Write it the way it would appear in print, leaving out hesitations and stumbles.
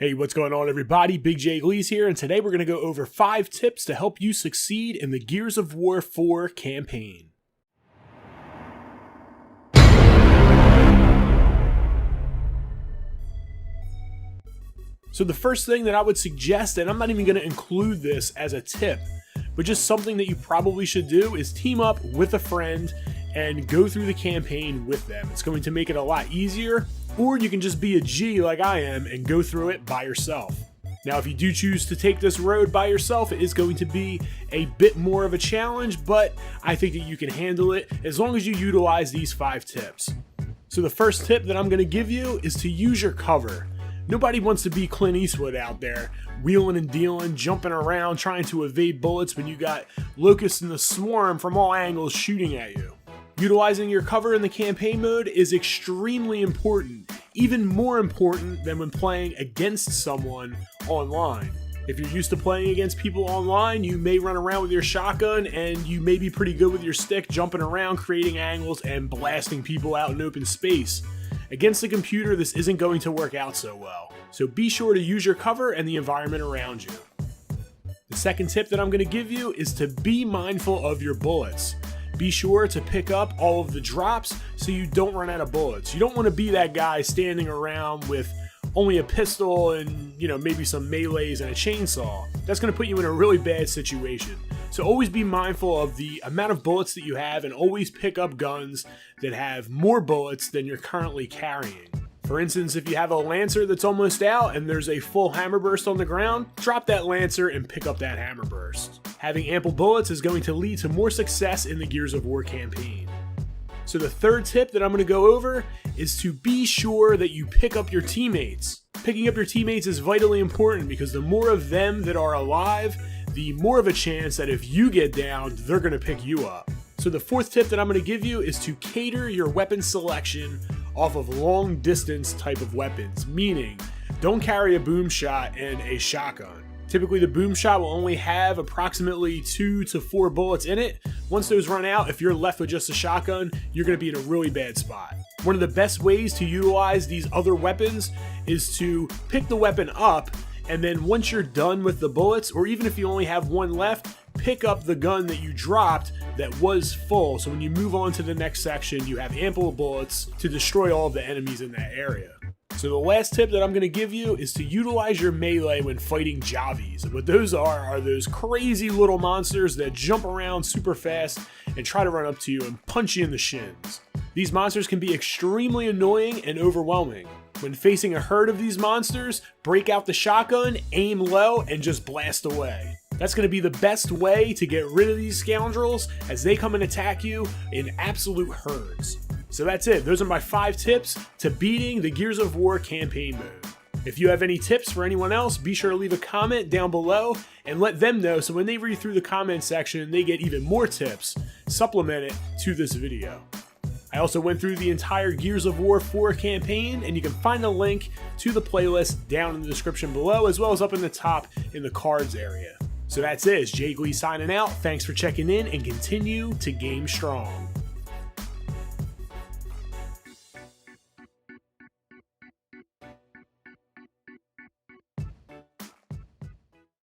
Hey, what's going on everybody? Big J Gleez here, and today we're going to go over 5 tips to help you succeed in the Gears of War 4 campaign. So the first thing that I would suggest, and I'm not even going to include this as a tip, but just something that you probably should do is team up with a friend and go through the campaign with them. It's going to make it a lot easier, or you can just be a G like I am and go through it by yourself. Now, if you do choose to take this road by yourself, it is going to be a bit more of a challenge, but I think that you can handle it as long as you utilize these 5 tips. So the first tip that I'm going to give you is to use your cover. Nobody wants to be Clint Eastwood out there, wheeling and dealing, jumping around, trying to evade bullets when you got locusts in the swarm from all angles shooting at you. Utilizing your cover in the campaign mode is extremely important, even more important than when playing against someone online. If you're used to playing against people online, you may run around with your shotgun and you may be pretty good with your stick, jumping around, creating angles, and blasting people out in open space. Against the computer, this isn't going to work out so well, so be sure to use your cover and the environment around you. The second tip that I'm going to give you is to be mindful of your bullets. Be sure to pick up all of the drops so you don't run out of bullets. You don't want to be that guy standing around with only a pistol and, maybe some melees and a chainsaw. That's going to put you in a really bad situation. So always be mindful of the amount of bullets that you have and always pick up guns that have more bullets than you're currently carrying. For instance, if you have a Lancer that's almost out and there's a full hammer burst on the ground, drop that Lancer and pick up that hammer burst. Having ample bullets is going to lead to more success in the Gears of War campaign. So the third tip that I'm going to go over is to be sure that you pick up your teammates. Picking up your teammates is vitally important because the more of them that are alive, the more of a chance that if you get down, they're going to pick you up. So the fourth tip that I'm going to give you is to cater your weapon selection off of long distance type of weapons, meaning don't carry a boom shot and a shotgun. Typically the boom shot will only have approximately 2 to 4 bullets in it. Once those run out, if you're left with just a shotgun, you're going to be in a really bad spot. One of the best ways to utilize these other weapons is to pick the weapon up, and then once you're done with the bullets, or even if you only have one left, pick up the gun that you dropped that was full, so when you move on to the next section, you have ample bullets to destroy all of the enemies in that area. So the last tip that I'm going to give you is to utilize your melee when fighting Javies. And what those are those crazy little monsters that jump around super fast and try to run up to you and punch you in the shins. These monsters can be extremely annoying and overwhelming. When facing a herd of these monsters, break out the shotgun, aim low, and just blast away. That's going to be the best way to get rid of these scoundrels as they come and attack you in absolute herds. So that's it. Those are my 5 tips to beating the Gears of War campaign mode. If you have any tips for anyone else, be sure to leave a comment down below and let them know so when they read through the comment section, they get even more tips supplemented to this video. I also went through the entire Gears of War 4 campaign, and you can find the link to the playlist down in the description below, as well as up in the top in the cards area. So that's it. It's Jay Gleez signing out. Thanks for checking in, and continue to game strong.